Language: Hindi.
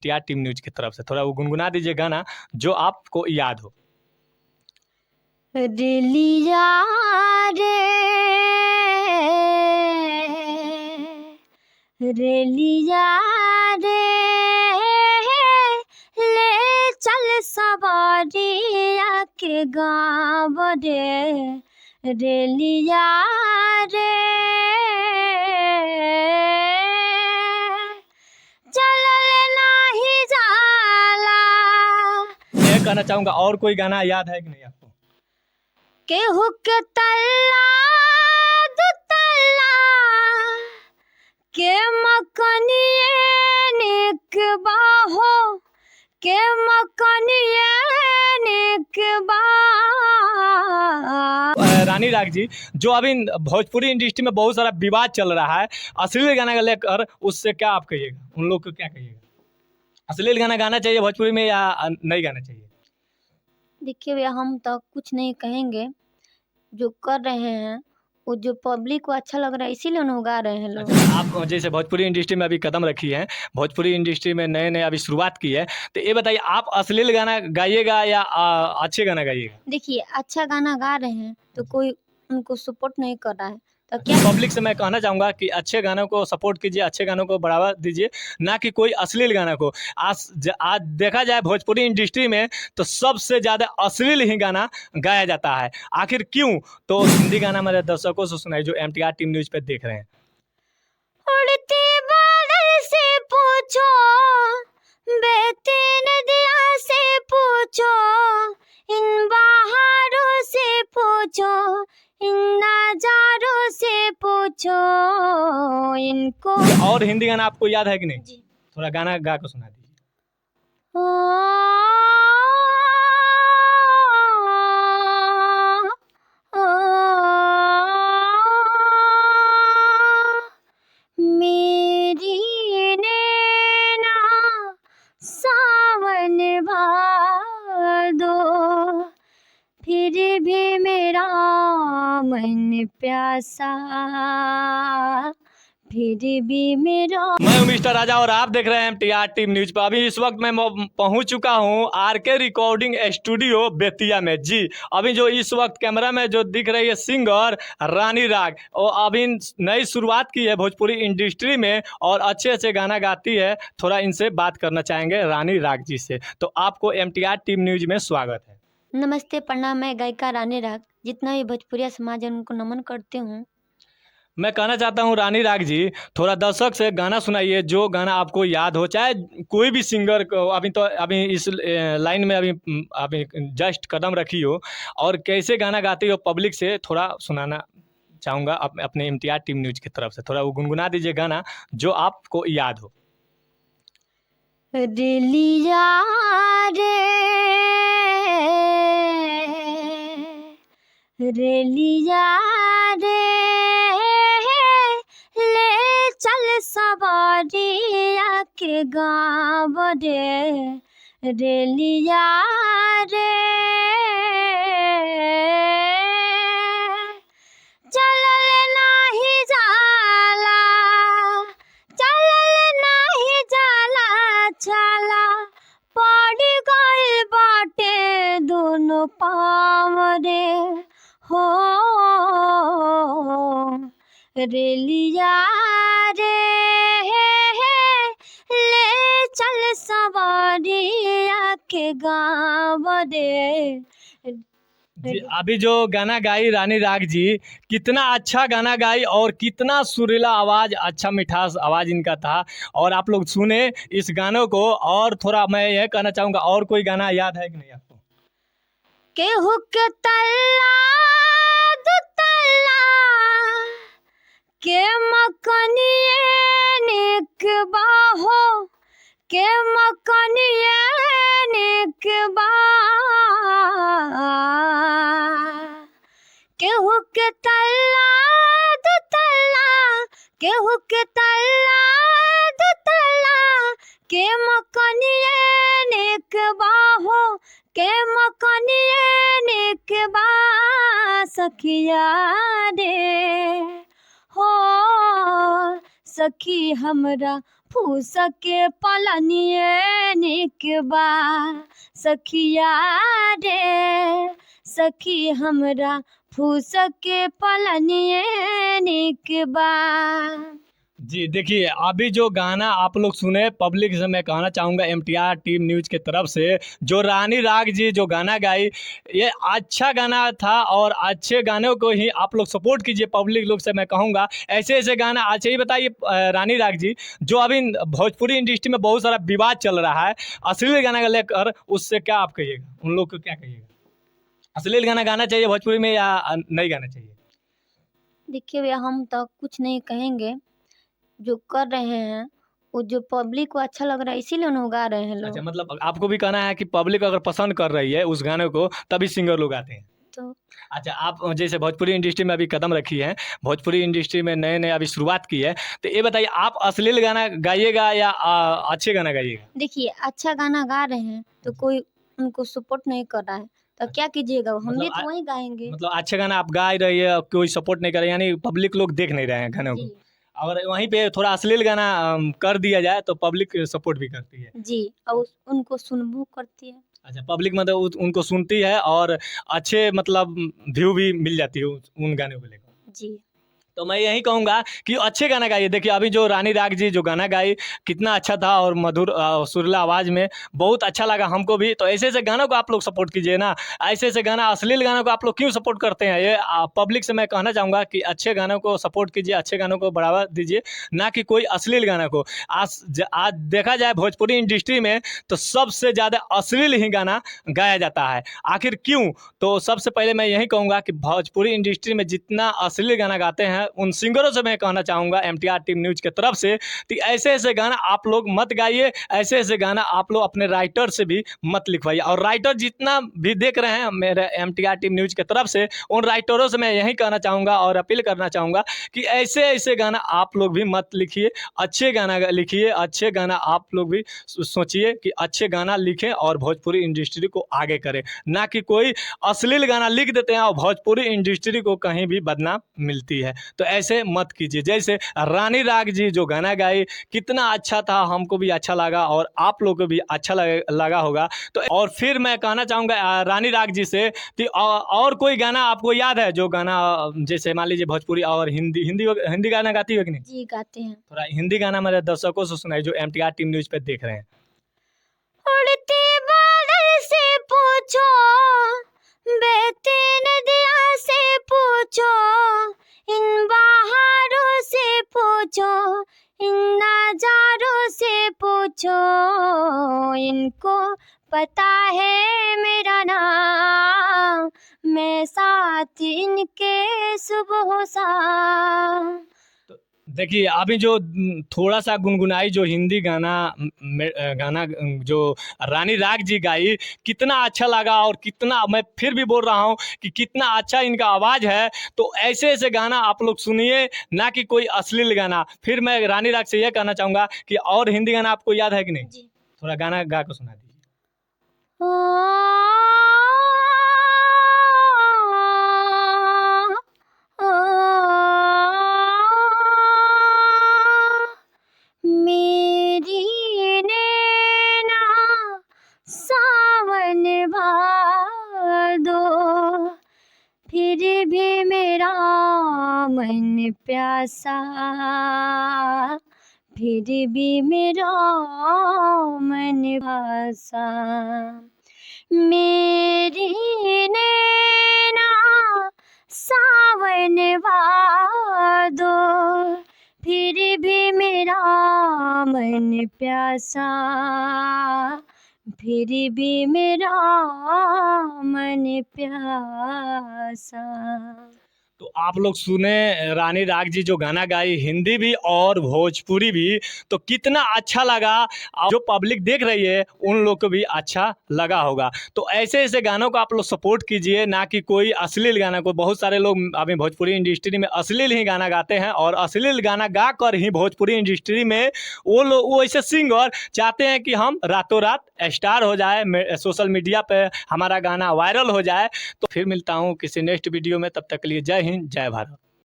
टीआर टीम न्यूज की तरफ से थोड़ा वो गुनगुना दीजिए गाना जो आपको याद हो। रेलिया रे रेलिया रे ले चल सवारिया के गाँव रे रेलिया रे चलल नाही जाला। मैं कहना चाहूँगा और कोई गाना याद है कि नहीं आपको? केहू के तल्ला दुतल्ला के मकनिए निक बाहो के मकनिए निक बा। रानी राग जी, जो अभी भोजपुरी इंडस्ट्री में बहुत सारा विवाद चल रहा है अश्लील गाना को लेकर, उससे क्या आप कहिएगा? उन लोग को क्या कहिएगा? अश्लील गाना गाना चाहिए भोजपुरी में या नहीं गाना चाहिए? देखिए भैया, हम तो कुछ नहीं कहेंगे, जो कर रहे हैं वो जो पब्लिक को अच्छा लग रहा है इसीलिए उन्हें गा रहे हैं लोग। अच्छा, आप जैसे भोजपुरी इंडस्ट्री में अभी कदम रखी है, भोजपुरी इंडस्ट्री में नए नए अभी शुरुआत की है, तो ये बताइए आप अश्लील गाना गाइएगा या अच्छे गाना गाइएगा? देखिए, अच्छा गाना गा रहे हैं तो कोई उनको सपोर्ट नहीं कर रहा है तो क्या। पब्लिक से मैं कहना चाहूँगा कि अच्छे गानों को सपोर्ट कीजिए, अच्छे गानों को बढ़ावा दीजिए, ना कि कोई अश्लील गाना को। आज देखा जाए भोजपुरी इंडस्ट्री में तो सबसे ज़्यादा अश्लील ही गाना गाया जाता है। आखिर क्यों? तो हिंदी गाना मेरे दर्शकों से सुनाई जो एमटीआर टीम न्यूज़ पे देख रहे हैं। उड़ती बादल से पूछो, बहती नदिया से पूछो, इन बहारों से पूछो, इन नजारों से पूछो इनको। और हिंदी गाना आपको याद है कि नहीं? जी। थोड़ा गाना गा कर सुना दीजिए। मेरी नैना सावन भादो, फिर भी मेरा मन प्यासा, फिर भी मेरा। मैं हूं मिस्टर राजा और आप देख रहे हैं एमटीआर टीम न्यूज पर। अभी इस वक्त मैं पहुंच चुका हूं आरके रिकॉर्डिंग स्टूडियो बेतिया में। जी, अभी जो इस वक्त कैमरा में जो दिख रही है सिंगर रानी राग, और अभी नई शुरुआत की है भोजपुरी इंडस्ट्री में और अच्छे अच्छे गाना गाती है। थोड़ा इनसे बात करना चाहेंगे रानी राग जी से। तो आपको एमटीआर टीम न्यूज में स्वागत है। नमस्ते, प्रणाम। मैं गायिका रानी राग, जितना भी भोजपुरिया समाज है उनको नमन करती हूँ। मैं कहना चाहता हूँ रानी राग जी, थोड़ा दर्शक से गाना सुनाइए जो गाना आपको याद हो, चाहे कोई भी सिंगर को। अभी इस लाइन में अभी जस्ट कदम रखी हो और कैसे गाना गाती हो, पब्लिक से थोड़ा सुनाना चाहूँगा अपने एमटीआर टीम न्यूज की तरफ से। थोड़ा वो गुनगुना दीजिए गाना जो आपको याद हो। रेलिया रे रेलिया रे ले चल सवारिया के गाँव रे रेलिया रे चलल नाही जाला, चलल नाही जाला, छाला पड़ गइल बाटे दोनों पाँव रे हो रेलिया रे ले चल सवारिया के गाँव रे। जी, अभी जो गाना गाई रानी राग जी, कितना अच्छा गाना गाई और कितना सुरीला आवाज़, अच्छा मिठास आवाज़ इनका था। और आप लोग सुने इस गानों को। और थोड़ा मैं यह कहना चाहूँगा और कोई गाना याद है कि नहीं आपको? केहू के तल्ला दुतल्ला के मकनिए निक बाहो के मकनिए निक बा। केहू के तल्ला दुतल्ला, केहू के तल्ला दुतल्ला के मकनिए निक बाहो के मकनिए निक बा। सखिया रे हो सखी हमरा फूस के पलनिए निक बा सखिया रे सखी हमरा फूस के पलनिए निक बा। जी देखिए, अभी जो गाना आप लोग सुने पब्लिक से मैं कहना चाहूँगा एमटीआर टीम न्यूज़ की तरफ से, जो रानी राग जी जो गाना गाई, ये अच्छा गाना था और अच्छे गानों को ही आप लोग सपोर्ट कीजिए। पब्लिक लोग से मैं कहूँगा ऐसे ऐसे गाना। अच्छा ये बताइए रानी राग जी, जो अभी भोजपुरी इंडस्ट्री में बहुत सारा विवाद चल रहा है अश्लील गाना को लेकर, उससे क्या आप कहिएगा, उन लोग को क्या कहिएगा? अश्लील गाना गाना चाहिए भोजपुरी में या नहीं गाना चाहिए? देखिए भैया, हम तो कुछ नहीं कहेंगे, जो कर रहे हैं वो जो पब्लिक को अच्छा लग रहा है इसीलिए उन्हें गा रहे हैं लोग। अच्छा, मतलब आपको भी कहना है कि पब्लिक अगर पसंद कर रही है उस गाने को तभी सिंगर लोग आते हैं। तो अच्छा, आप जैसे भोजपुरी इंडस्ट्री में अभी कदम रखी है, भोजपुरी इंडस्ट्री में नए नए अभी शुरुआत की है, तो ये बताइए आप अश्लील गाना गाइएगा या अच्छे गाना गाइएगा? देखिए, अच्छा गाना गा रहे हैं तो कोई उनको सपोर्ट नहीं कर रहा है तो क्या कीजिएगा, हम भी मतलब तो वही गाएंगे। मतलब अच्छे गाना आप गा रही है, कोई सपोर्ट नहीं कर रहा है, यानी पब्लिक लोग देख नहीं रहे हैं गानों को। जी और वहीं पे थोड़ा अश्लील गाना कर दिया जाए तो पब्लिक सपोर्ट भी करती है। जी, और उनको सुनबो करती है। अच्छा, पब्लिक मतलब उनको सुनती है और अच्छे मतलब व्यू भी मिल जाती है उन गानों को लेकर। जी तो मैं यही कहूँगा कि अच्छे गाना गाइए। देखिए अभी जो रानी राग जी जो गाना गाई कितना अच्छा था और मधुर सुरीला आवाज़ में बहुत अच्छा लगा हमको भी। तो ऐसे ऐसे गानों को आप लोग सपोर्ट कीजिए ना, ऐसे ऐसे गाना अश्लील गानों को आप लोग क्यों सपोर्ट करते हैं? ये पब्लिक से मैं कहना चाहूँगा कि अच्छे गानों को सपोर्ट कीजिए, अच्छे गानों को बढ़ावा दीजिए, ना कि कोई अश्लील गाना को। आज देखा जाए भोजपुरी इंडस्ट्री में तो सबसे ज़्यादा अश्लील ही गाना गाया जाता है। आखिर क्यों? तो सबसे पहले मैं यही कहूँगा कि भोजपुरी इंडस्ट्री में जितना अश्लील गाना गाते हैं उन सिंगरों से मैं कहना चाहूँगा एमटीआर टीम न्यूज़ की तरफ से कि ऐसे ऐसे गाना आप लोग मत गाइए, ऐसे ऐसे गाना आप लोग अपने राइटर से भी मत लिखवाइए। और राइटर जितना भी देख रहे हैं मेरे एमटीआर टीम न्यूज़ की तरफ से, उन राइटरों से मैं यही कहना चाहूँगा और अपील करना चाहूँगा कि ऐसे ऐसे गाना आप लोग भी मत लिखिए, अच्छे गाना लिखिए, अच्छे गाना आप लोग भी सोचिए कि अच्छे गाना लिखें और भोजपुरी इंडस्ट्री को आगे करें, ना कि कोई अश्लील गाना लिख देते हैं और भोजपुरी इंडस्ट्री को कहीं भी बदनाम मिलती है। तो ऐसे मत कीजिए। जैसे रानी राग जी जो गाना गाई कितना अच्छा था, हमको भी अच्छा लगा और आप लोगों को भी अच्छा लगा होगा। तो और फिर मैं कहना चाहूँगा रानी राग जी से कि और कोई गाना आपको याद है जो गाना जैसे मान लीजिए भोजपुरी और हिंदी हिंदी हिंदी गाना गाती हो कि नहीं? जी गाते हैं। थोड़ा हिंदी गाना मेरे दर्शकों से सुनाई जो एमटीआर टीम न्यूज़ पे देख रहे हैं। उड़ते बादल से पूछो, बहती नदियाँ से पूछो, इन बहारों से पूछो, इन नजारों से पूछो, इनको पता है मेरा नाम, मैं साथ इनके सुबह शाम। देखिए अभी जो थोड़ा सा गुनगुनाई जो हिंदी गाना गाना जो रानी राग जी गाई कितना अच्छा लगा और कितना, मैं फिर भी बोल रहा हूँ कि कितना अच्छा इनका आवाज़ है। तो ऐसे ऐसे गाना आप लोग सुनिए, ना कि कोई अश्लील गाना। फिर मैं रानी राग से यह कहना चाहूँगा कि और हिंदी गाना आपको याद है कि नहीं? जी। थोड़ा गाना गा कर सुना दीजिए। मेरी नैना सावन भादो, फिर भी मेरा मन प्यासा, फिर भी मेरा मन भासा। मेरी नैना सावन भादो, फिर भी मेरा मन प्यासा, फिर भी मेरा मन प्यासा। तो आप लोग सुने रानी राग जी जो गाना गाई हिंदी भी और भोजपुरी भी, तो कितना अच्छा लगा। जो पब्लिक देख रही है उन लोग को भी अच्छा लगा होगा। तो ऐसे ऐसे गानों को आप लोग सपोर्ट कीजिए, ना कि कोई अश्लील गाना को। बहुत सारे लोग अभी भोजपुरी इंडस्ट्री में अश्लील ही गाना गाते हैं और अश्लील गाना गा कर ही भोजपुरी इंडस्ट्री में वो ऐसे सिंगर चाहते हैं कि हम रातों रात स्टार हो जाए, सोशल मीडिया पे हमारा गाना वायरल हो जाए। तो फिर मिलता हूँ किसी नेक्स्ट वीडियो में, तब तक के लिए जय हिंद जय भारत।